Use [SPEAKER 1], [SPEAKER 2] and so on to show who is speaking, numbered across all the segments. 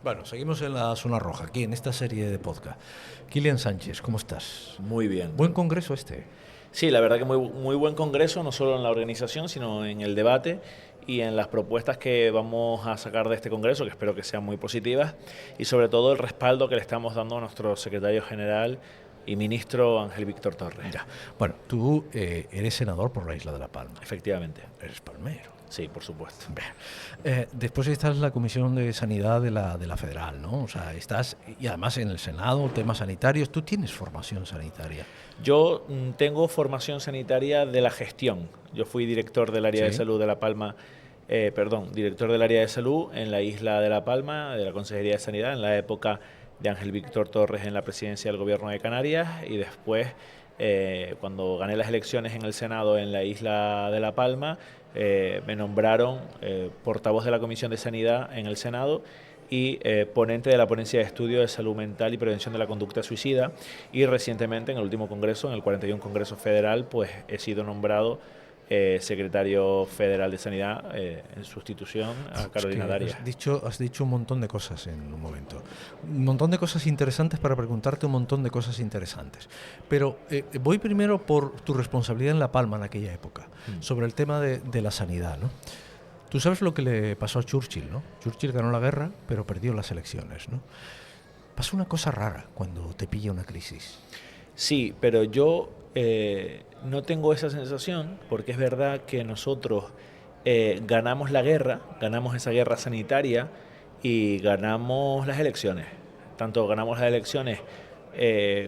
[SPEAKER 1] Bueno, seguimos en la zona roja, aquí en esta serie de podcast. Kilian Sánchez, ¿cómo estás?
[SPEAKER 2] Muy bien.
[SPEAKER 1] Buen congreso este.
[SPEAKER 2] Sí, la verdad que muy buen congreso, no solo en la organización, sino en el debate y en las propuestas que vamos a sacar de este congreso, que espero que sean muy positivas, y sobre todo el respaldo que le estamos dando a nuestro secretario general y ministro Ángel Víctor Torres.
[SPEAKER 1] Ya. Bueno, tú eres senador por la isla de La Palma.
[SPEAKER 2] Efectivamente.
[SPEAKER 1] Eres palmero.
[SPEAKER 2] Sí, por supuesto.
[SPEAKER 1] Después estás en la Comisión de Sanidad de la Federal, ¿no? O sea, estás, y además en el Senado, temas sanitarios. Tú tienes formación sanitaria.
[SPEAKER 2] Yo tengo formación sanitaria de la gestión. Yo fui director del área de
[SPEAKER 1] Sí.
[SPEAKER 2] salud de La Palma, director del área de salud en la isla de La Palma, de la Consejería de Sanidad, en la época de Ángel Víctor Torres en la presidencia del Gobierno de Canarias, y después, cuando gané las elecciones en el Senado en la isla de La Palma, me nombraron portavoz de la Comisión de Sanidad en el Senado y ponente de la ponencia de estudio de salud mental y prevención de la conducta suicida, y recientemente en el último congreso, en el 41 Congreso Federal, pues he sido nombrado secretario federal de Sanidad en sustitución a Carolina Darias.
[SPEAKER 1] Has dicho un montón de cosas en un momento. Un montón de cosas interesantes para preguntarte un montón de cosas interesantes. Pero voy primero por tu responsabilidad en La Palma en aquella época, sobre el tema de la sanidad, ¿no? Tú sabes lo que le pasó a Churchill, ¿no? Churchill ganó la guerra, pero perdió las elecciones, ¿no? Pasa una cosa rara cuando te pilla una crisis.
[SPEAKER 2] Sí, pero yo no tengo esa sensación, porque es verdad que nosotros ganamos la guerra, ganamos esa guerra sanitaria y ganamos las elecciones. Tanto ganamos las elecciones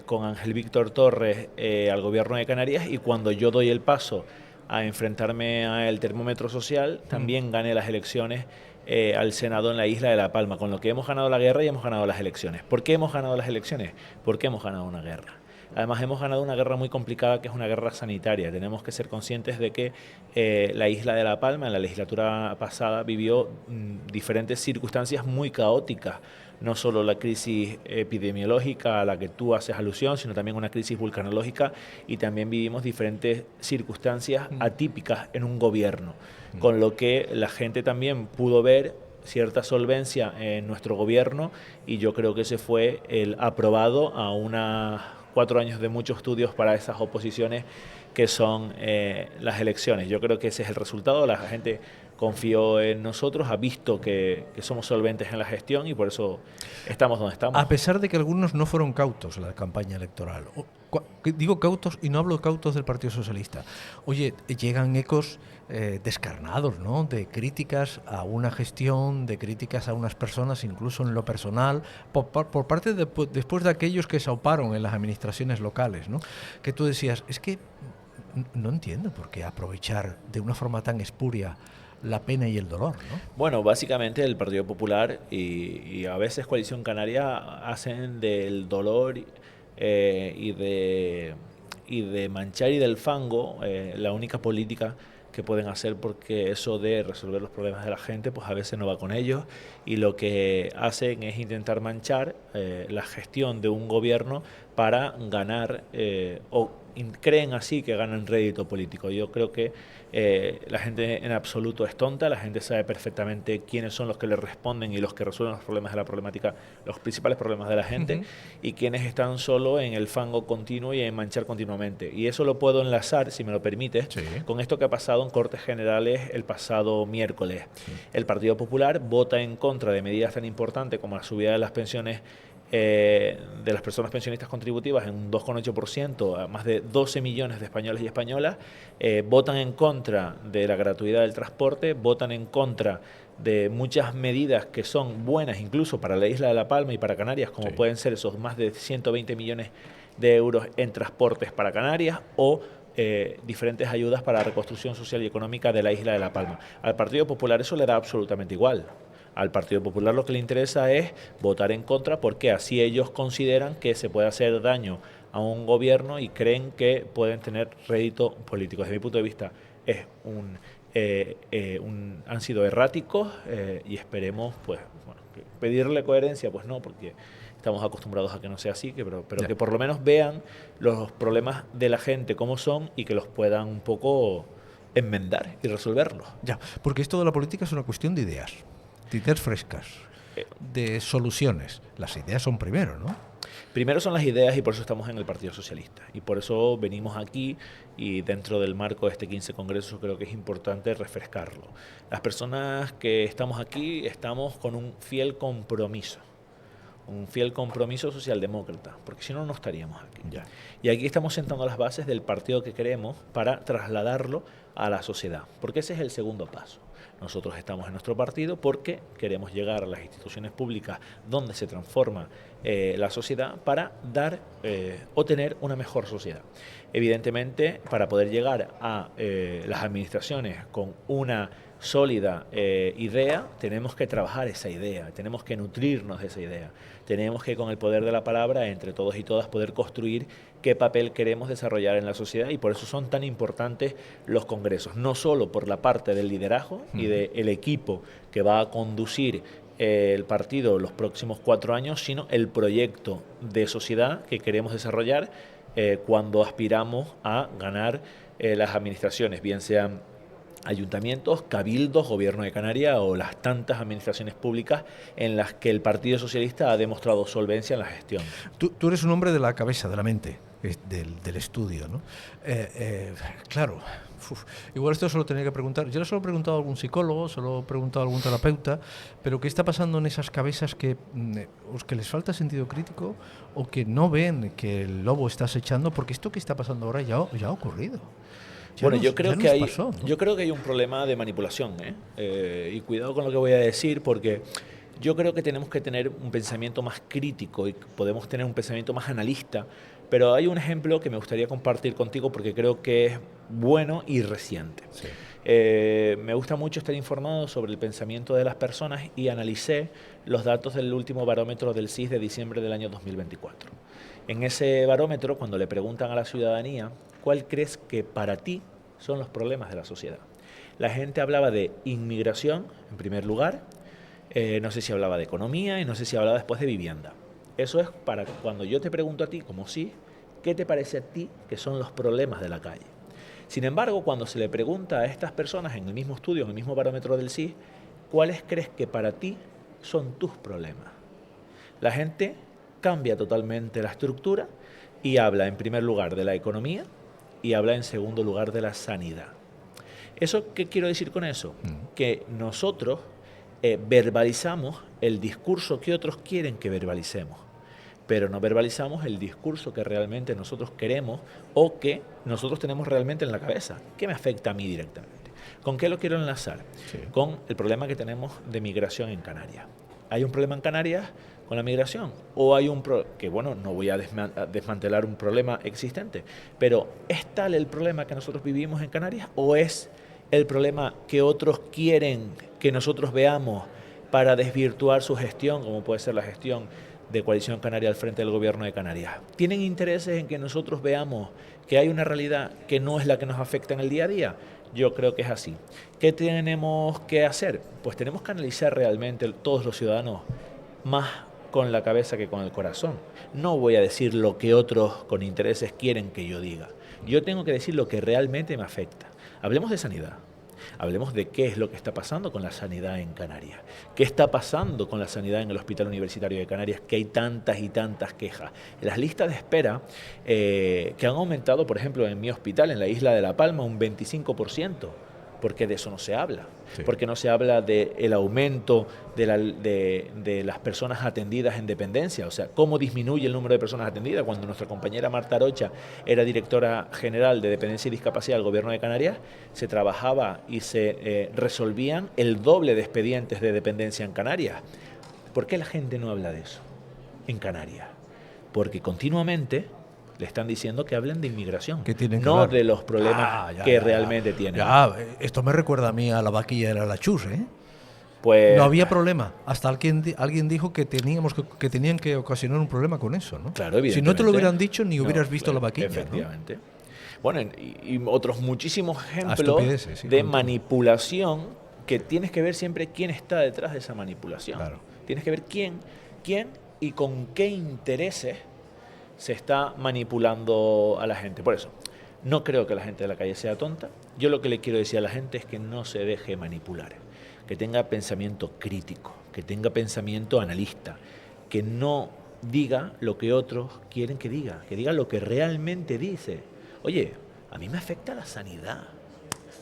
[SPEAKER 2] con Ángel Víctor Torres al gobierno de Canarias, y cuando yo doy el paso a enfrentarme al termómetro social, también gané las elecciones al Senado en la isla de La Palma, con lo que hemos ganado la guerra y hemos ganado las elecciones. ¿Por qué hemos ganado las elecciones? Porque hemos ganado una guerra. Además, hemos ganado una guerra muy complicada, que es una guerra sanitaria. Tenemos que ser conscientes de que la isla de La Palma en la legislatura pasada vivió diferentes circunstancias muy caóticas. No solo la crisis epidemiológica a la que tú haces alusión, sino también una crisis vulcanológica, y también vivimos diferentes circunstancias atípicas en un gobierno, con lo que la gente también pudo ver cierta solvencia en nuestro gobierno, y yo creo que ese fue el aprobado a unas 4 años de muchos estudios para esas oposiciones que son las elecciones. Yo creo que ese es el resultado. La gente confió en nosotros, ha visto que somos solventes en la gestión, y por eso estamos donde estamos.
[SPEAKER 1] A pesar de que algunos no fueron cautos en la campaña electoral. Digo cautos y no hablo cautos del Partido Socialista. Oye, llegan ecos descarnados, ¿no? De críticas a una gestión, de críticas a unas personas, incluso en lo personal, por parte después de aquellos que se auparon en las administraciones locales, ¿no? Que tú decías, es que no entiendo por qué aprovechar de una forma tan espuria la pena y el dolor, ¿no?
[SPEAKER 2] Bueno, básicamente el Partido Popular y a veces Coalición Canaria hacen del dolor y de manchar y del fango la única política que pueden hacer, porque eso de resolver los problemas de la gente pues a veces no va con ellos, y lo que hacen es intentar manchar la gestión de un gobierno para ganar o creen así que ganan rédito político. Yo creo que la gente en absoluto es tonta. La gente sabe perfectamente quiénes son los que le responden y los que resuelven los problemas de la problemática, los principales problemas de la gente, y quiénes están solo en el fango continuo y en manchar continuamente. Y eso lo puedo enlazar, si me lo permites, con esto que ha pasado en Cortes Generales el pasado miércoles. El Partido Popular vota en contra de medidas tan importantes como la subida de las pensiones de las personas pensionistas contributivas en un 2,8%, a más de 12 millones de españoles y españolas, votan en contra de la gratuidad del transporte, votan en contra de muchas medidas que son buenas incluso para la isla de La Palma y para Canarias, como pueden ser esos más de 120 millones de euros en transportes para Canarias, o diferentes ayudas para la reconstrucción social y económica de la isla de La Palma. Al Partido Popular eso le da absolutamente igual. Al Partido Popular lo que le interesa es votar en contra, porque así ellos consideran que se puede hacer daño a un gobierno y creen que pueden tener rédito político. Desde mi punto de vista han sido erráticos y esperemos, pues, bueno, pedirle coherencia, pues no, porque estamos acostumbrados a que no sea así, pero que por lo menos vean los problemas de la gente como son y que los puedan un poco enmendar y resolverlos.
[SPEAKER 1] Ya, porque esto de la política es una cuestión de ideas frescas. de soluciones. Las ideas son primero, ¿no?
[SPEAKER 2] Primero son las ideas y por eso estamos en el Partido Socialista. Y por eso venimos aquí y dentro del marco de este 15 Congreso creo que es importante refrescarlo. Las personas que estamos aquí estamos con un fiel compromiso socialdemócrata, porque si no, no estaríamos aquí.
[SPEAKER 1] Ya.
[SPEAKER 2] Y aquí estamos sentando las bases del partido que queremos para trasladarlo a la sociedad, porque ese es el segundo paso. Nosotros estamos en nuestro partido porque queremos llegar a las instituciones públicas donde se transforma la sociedad para dar o tener una mejor sociedad. Evidentemente, para poder llegar a las administraciones con una sólida idea, tenemos que trabajar esa idea, tenemos que nutrirnos de esa idea, tenemos que con el poder de la palabra, entre todos y todas, poder construir qué papel queremos desarrollar en la sociedad y por eso son tan importantes los congresos, no solo por la parte del liderazgo y del equipo que va a conducir el partido los próximos 4 años, sino el proyecto de sociedad que queremos desarrollar cuando aspiramos a ganar las administraciones, bien sean ayuntamientos, cabildos, gobierno de Canarias o las tantas administraciones públicas en las que el Partido Socialista ha demostrado solvencia en la gestión.
[SPEAKER 1] Tú eres un hombre de la cabeza, de la mente, del estudio, ¿no? Claro, igual esto se lo tenía que preguntar. Yo se lo he preguntado a algún psicólogo, se lo he preguntado a algún terapeuta, pero ¿qué está pasando en esas cabezas que les falta sentido crítico o que no ven que el lobo está acechando? Porque esto que está pasando ahora ya ha ocurrido.
[SPEAKER 2] Bueno, yo creo que hay un problema de manipulación, y cuidado con lo que voy a decir, porque yo creo que tenemos que tener un pensamiento más crítico y podemos tener un pensamiento más analista, pero hay un ejemplo que me gustaría compartir contigo porque creo que es bueno y reciente.
[SPEAKER 1] Sí.
[SPEAKER 2] Me gusta mucho estar informado sobre el pensamiento de las personas y analicé los datos del último barómetro del CIS de diciembre del año 2024. En ese barómetro, cuando le preguntan a la ciudadanía, ¿cuál crees que para ti son los problemas de la sociedad? La gente hablaba de inmigración, en primer lugar, no sé si hablaba de economía y no sé si hablaba después de vivienda. Eso es para cuando yo te pregunto a ti, como sí, ¿qué te parece a ti que son los problemas de la calle? Sin embargo, cuando se le pregunta a estas personas en el mismo estudio, en el mismo barómetro del CIS, ¿cuáles crees que para ti son tus problemas? La gente cambia totalmente la estructura y habla en primer lugar de la economía y habla en segundo lugar de la sanidad. ¿Eso qué quiero decir con eso? Que nosotros verbalizamos el discurso que otros quieren que verbalicemos, pero no verbalizamos el discurso que realmente nosotros queremos o que nosotros tenemos realmente en la cabeza. ¿Qué me afecta a mí directamente? ¿Con qué lo quiero enlazar? Sí. Con el problema que tenemos de migración en Canarias. ¿Hay un problema en Canarias con la migración? ¿O hay que bueno, no voy a desmantelar un problema existente, pero ¿es tal el problema que nosotros vivimos en Canarias o es el problema que otros quieren que nosotros veamos para desvirtuar su gestión, como puede ser la gestión de Coalición Canaria al frente del gobierno de Canarias? ¿Tienen intereses en que nosotros veamos que hay una realidad que no es la que nos afecta en el día a día? Yo creo que es así. ¿Qué tenemos que hacer? Pues tenemos que analizar realmente todos los ciudadanos más con la cabeza que con el corazón. No voy a decir lo que otros con intereses quieren que yo diga. Yo tengo que decir lo que realmente me afecta. Hablemos de sanidad. Hablemos de qué es lo que está pasando con la sanidad en Canarias. ¿Qué está pasando con la sanidad en el Hospital Universitario de Canarias? Que hay tantas y tantas quejas. Las listas de espera que han aumentado, por ejemplo, en mi hospital, en la isla de La Palma, un 25%. Porque de eso no se habla. Sí. Porque no se habla del aumento de las personas atendidas en dependencia. O sea, cómo disminuye el número de personas atendidas. Cuando nuestra compañera Marta Arocha era directora general de Dependencia y Discapacidad del Gobierno de Canarias, se trabajaba y se resolvían el doble de expedientes de dependencia en Canarias. ¿Por qué la gente no habla de eso en Canarias? Porque continuamente le están diciendo que hablen de inmigración, no de los problemas que realmente tienen.
[SPEAKER 1] Esto me recuerda a mí a la vaquilla de la Chus, ¿eh?
[SPEAKER 2] Pues
[SPEAKER 1] no había problema. Hasta alguien dijo que tenían que ocasionar un problema con eso, ¿no?
[SPEAKER 2] Claro, evidentemente.
[SPEAKER 1] Si no te lo hubieran dicho, ni hubieras visto la vaquilla.
[SPEAKER 2] Efectivamente.
[SPEAKER 1] ¿No?
[SPEAKER 2] Bueno, y otros muchísimos ejemplos de manipulación que tienes que ver siempre quién está detrás de esa manipulación.
[SPEAKER 1] Claro.
[SPEAKER 2] Tienes que ver quién y con qué intereses se está manipulando a la gente. Por eso, No creo que la gente de la calle sea tonta. Yo lo que le quiero decir a la gente es que no se deje manipular, que tenga pensamiento crítico, que tenga pensamiento analista, que no diga lo que otros quieren que diga lo que realmente dice. Oye, a mí me afecta la sanidad.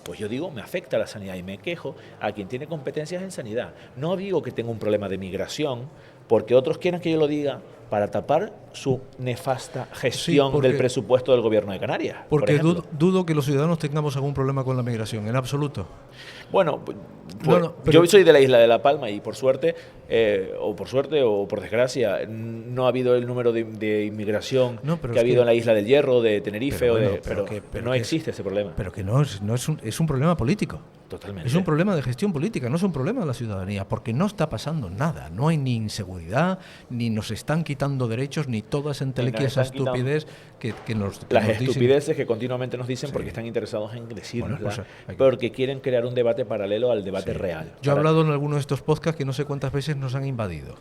[SPEAKER 2] Pues yo digo, me afecta la sanidad y me quejo a quien tiene competencias en sanidad. No digo que tenga un problema de migración, porque otros quieren que yo lo diga para tapar su nefasta gestión del presupuesto del gobierno de Canarias.
[SPEAKER 1] Porque dudo que los ciudadanos tengamos algún problema con la migración, en absoluto.
[SPEAKER 2] Bueno, yo soy de la isla de La Palma y por suerte o por desgracia, no ha habido el número de inmigración que ha habido en la isla del Hierro, de Tenerife, pero no existe ese problema.
[SPEAKER 1] Pero que no es un problema político.
[SPEAKER 2] Totalmente.
[SPEAKER 1] Es un problema de gestión política, no es un problema de la ciudadanía, porque no está pasando nada. No hay ni inseguridad, ni nos están quitando derechos, ni toda esa entelequia, esa estupidez que nos
[SPEAKER 2] las estupideces que continuamente nos dicen porque están interesados en decirnos, porque quieren crear un debate paralelo al debate real.
[SPEAKER 1] Yo he hablado en alguno de estos podcasts que no sé cuántas veces nos han invadido.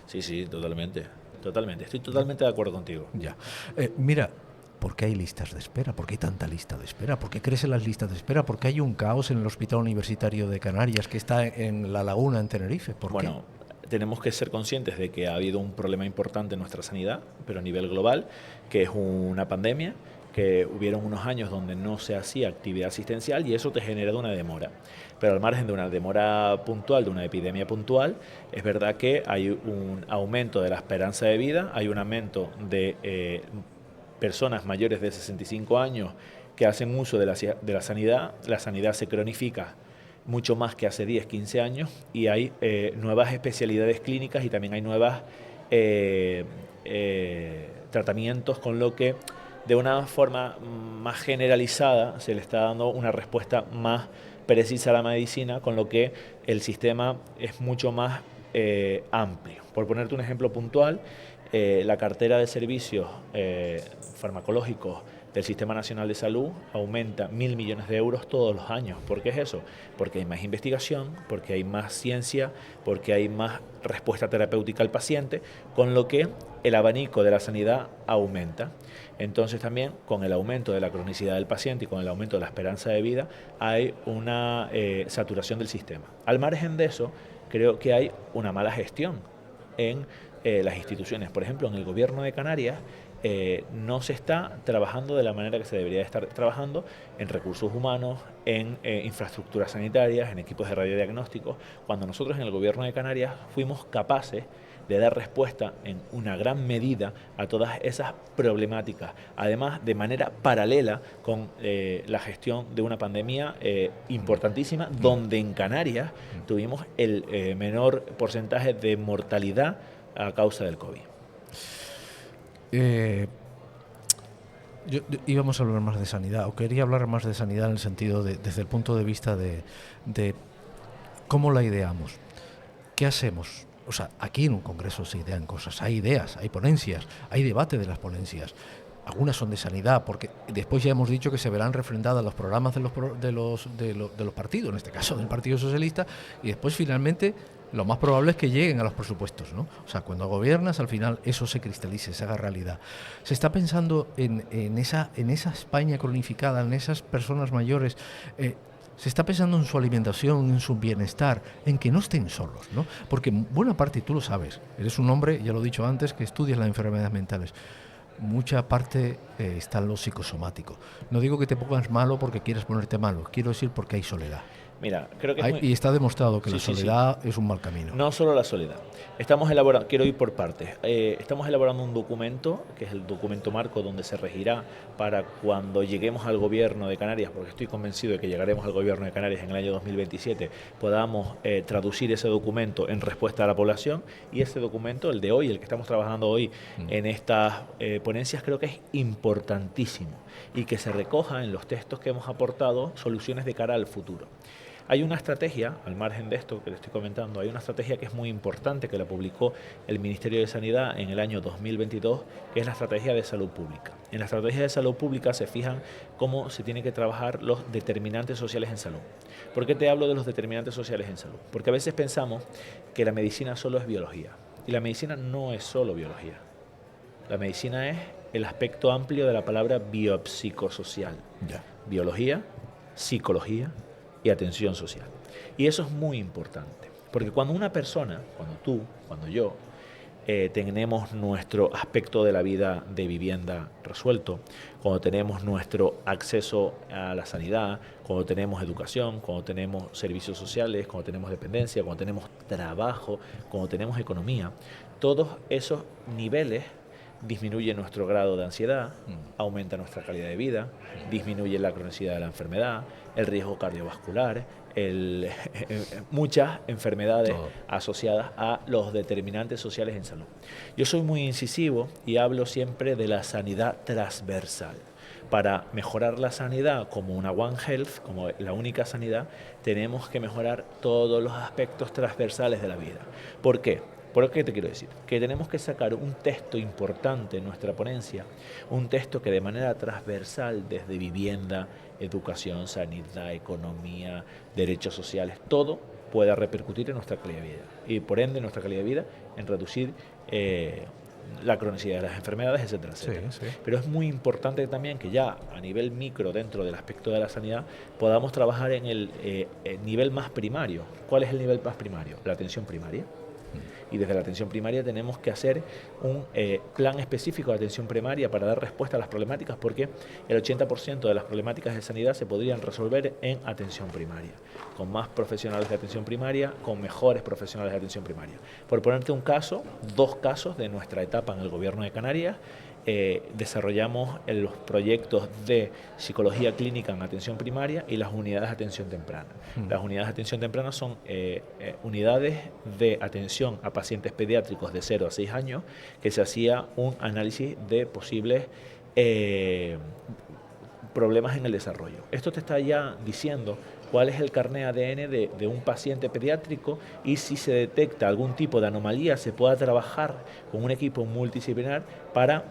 [SPEAKER 2] Sí, totalmente. Estoy totalmente de acuerdo contigo.
[SPEAKER 1] Ya. Mira, ¿por qué hay listas de espera? ¿Por qué hay tanta lista de espera? ¿Por qué crecen las listas de espera? ¿Por qué hay un caos en el Hospital Universitario de Canarias que está en La Laguna, en Tenerife? ¿Por qué?
[SPEAKER 2] Tenemos que ser conscientes de que ha habido un problema importante en nuestra sanidad, pero a nivel global, que es una pandemia, que hubieron unos años donde no se hacía actividad asistencial y eso te genera una demora. Pero al margen de una demora puntual, de una epidemia puntual, es verdad que hay un aumento de la esperanza de vida, hay un aumento de personas mayores de 65 años que hacen uso de la sanidad se cronifica mucho más que hace 10, 15 años y hay nuevas especialidades clínicas y también hay nuevos tratamientos, con lo que de una forma más generalizada se le está dando una respuesta más precisa a la medicina, con lo que el sistema es mucho más amplio. Por ponerte un ejemplo puntual, la cartera de servicios farmacológicos del Sistema Nacional de Salud aumenta 1.000 millones de euros todos los años. ¿Por qué es eso? Porque hay más investigación, porque hay más ciencia, porque hay más respuesta terapéutica al paciente, con lo que el abanico de la sanidad aumenta. Entonces también con el aumento de la cronicidad del paciente y con el aumento de la esperanza de vida hay una saturación del sistema. Al margen de eso, creo que hay una mala gestión en las instituciones. Por ejemplo, en el gobierno de Canarias no se está trabajando de la manera que se debería estar trabajando en recursos humanos, en infraestructuras sanitarias, en equipos de radiodiagnóstico, cuando nosotros en el gobierno de Canarias fuimos capaces de dar respuesta en una gran medida a todas esas problemáticas, además de manera paralela con la gestión de una pandemia importantísima, donde en Canarias tuvimos el menor porcentaje de mortalidad a causa del COVID.
[SPEAKER 1] Íbamos a hablar más de sanidad, o quería hablar más de sanidad en el sentido desde el punto de vista de cómo la ideamos. ¿Qué hacemos? O sea, aquí en un congreso se idean cosas, hay ideas, hay ponencias, hay debate de las ponencias. Algunas son de sanidad, porque después ya hemos dicho que se verán refrendadas los programas de los partidos, en este caso del Partido Socialista, y después finalmente lo más probable es que lleguen a los presupuestos, ¿no? O sea, cuando gobiernas, al final eso se cristalice, se haga realidad. Se está pensando en esa España cronificada, en esas personas mayores. Se está pensando en su alimentación, en su bienestar, en que no estén solos, ¿no? Porque buena parte, y tú lo sabes, eres un hombre, ya lo he dicho antes, que estudias las enfermedades mentales. Mucha parte está en lo psicosomático. No digo que te pongas malo porque quieres ponerte malo, quiero decir porque hay soledad.
[SPEAKER 2] Mira, creo que
[SPEAKER 1] y está demostrado que la soledad es un mal camino.
[SPEAKER 2] No solo la soledad. Estamos elaborando, quiero ir por partes. Estamos elaborando un documento, que es el documento marco, donde se regirá para cuando lleguemos al gobierno de Canarias, porque estoy convencido de que llegaremos al gobierno de Canarias en el año 2027, podamos traducir ese documento en respuesta a la población. Y ese documento, el de hoy, el que estamos trabajando hoy en estas ponencias, creo que es importantísimo y que se recoja en los textos que hemos aportado soluciones de cara al futuro. Hay una estrategia, al margen de esto que le estoy comentando, hay una estrategia que es muy importante, que la publicó el Ministerio de Sanidad en el año 2022, que es la estrategia de salud pública. En la estrategia de salud pública se fijan cómo se tienen que trabajar los determinantes sociales en salud. ¿Por qué te hablo de los determinantes sociales en salud? Porque a veces pensamos que la medicina solo es biología, y la medicina no es solo biología. La medicina es el aspecto amplio de la palabra biopsicosocial.
[SPEAKER 1] Ya.
[SPEAKER 2] Biología, psicología y atención social. Y eso es muy importante, porque cuando una persona, cuando tú, cuando yo, tenemos nuestro aspecto de la vida de vivienda resuelto, cuando tenemos nuestro acceso a la sanidad, cuando tenemos educación, cuando tenemos servicios sociales, cuando tenemos dependencia, cuando tenemos trabajo, cuando tenemos economía, todos esos niveles disminuye nuestro grado de ansiedad, aumenta nuestra calidad de vida, disminuye la cronicidad de la enfermedad, el riesgo cardiovascular, muchas enfermedades asociadas a los determinantes sociales en salud. Yo soy muy incisivo y hablo siempre de la sanidad transversal. Para mejorar la sanidad como una One Health, como la única sanidad, tenemos que mejorar todos los aspectos transversales de la vida. ¿Por qué? ¿Por qué te quiero decir? Que tenemos que sacar un texto importante en nuestra ponencia, un texto que de manera transversal, desde vivienda, educación, sanidad, economía, derechos sociales, todo pueda repercutir en nuestra calidad de vida y por ende nuestra calidad de vida en reducir la cronicidad de las enfermedades, etcétera, etcétera. Sí, sí. Pero es muy importante también que ya a nivel micro, dentro del aspecto de la sanidad, podamos trabajar en el nivel más primario. ¿Cuál es el nivel más primario? La atención primaria. Y desde la atención primaria tenemos que hacer un plan específico de atención primaria para dar respuesta a las problemáticas, porque el 80% de las problemáticas de sanidad se podrían resolver en atención primaria, con más profesionales de atención primaria, con mejores profesionales de atención primaria. Por ponerte un caso, 2 casos de nuestra etapa en el Gobierno de Canarias, desarrollamos los proyectos de psicología clínica en atención primaria y las unidades de atención temprana. Las unidades de atención temprana son unidades de atención a pacientes pediátricos de 0 a 6 años que se hacía un análisis de posibles problemas en el desarrollo. Esto te está ya diciendo cuál es el carné ADN de un paciente pediátrico y si se detecta algún tipo de anomalía se pueda trabajar con un equipo multidisciplinar para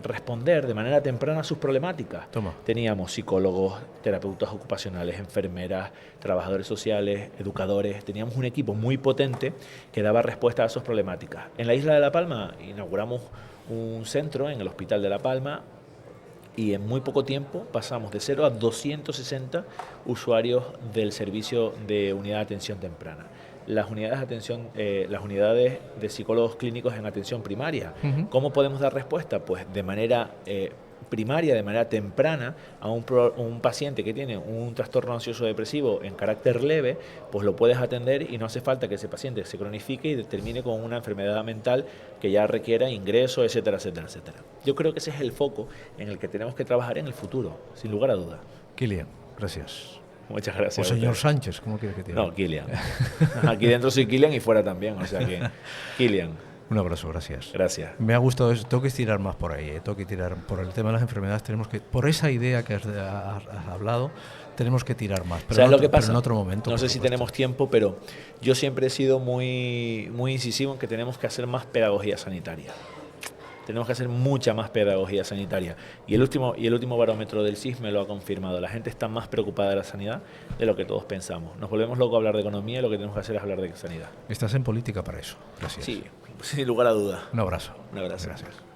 [SPEAKER 2] responder de manera temprana a sus problemáticas.
[SPEAKER 1] Toma.
[SPEAKER 2] Teníamos psicólogos, terapeutas ocupacionales, enfermeras, trabajadores sociales, educadores. Teníamos un equipo muy potente que daba respuesta a esas problemáticas. En la isla de La Palma inauguramos un centro en el Hospital de La Palma y en muy poco tiempo pasamos de 0 a 260 usuarios del servicio de unidad de atención temprana. Las unidades de atención, las unidades de psicólogos clínicos en atención primaria. ¿Cómo podemos dar respuesta? Pues de manera primaria, de manera temprana, a un paciente que tiene un trastorno ansioso depresivo en carácter leve, pues lo puedes atender y no hace falta que ese paciente se cronifique y termine con una enfermedad mental que ya requiera ingreso, etcétera, etcétera, etcétera. Yo creo que ese es el foco en el que tenemos que trabajar en el futuro, sin lugar a duda.
[SPEAKER 1] Kilian, gracias.
[SPEAKER 2] Muchas gracias.
[SPEAKER 1] O señor Sánchez, ¿cómo quiere que te diga?
[SPEAKER 2] No, Kilian. Aquí dentro soy Kilian y fuera también, o sea que Kilian.
[SPEAKER 1] Un abrazo, gracias.
[SPEAKER 2] Gracias.
[SPEAKER 1] Me ha gustado eso. Tengo que estirar más por ahí, tengo que tirar por el tema de las enfermedades. Tenemos que, por esa idea que has hablado, tenemos que tirar más. Pero
[SPEAKER 2] ¿Sabes lo que pasa?
[SPEAKER 1] Pero en otro momento.
[SPEAKER 2] No sé si tenemos tiempo, pero yo siempre he sido muy incisivo en que tenemos que hacer más pedagogía sanitaria. Tenemos que hacer mucha más pedagogía sanitaria. Y el último barómetro del CIS me lo ha confirmado. La gente está más preocupada de la sanidad de lo que todos pensamos. Nos volvemos locos a hablar de economía y lo que tenemos que hacer es hablar de sanidad.
[SPEAKER 1] Estás en política para eso. Gracias.
[SPEAKER 2] Sí, sin lugar a duda.
[SPEAKER 1] Un abrazo.
[SPEAKER 2] Un abrazo.
[SPEAKER 1] Gracias.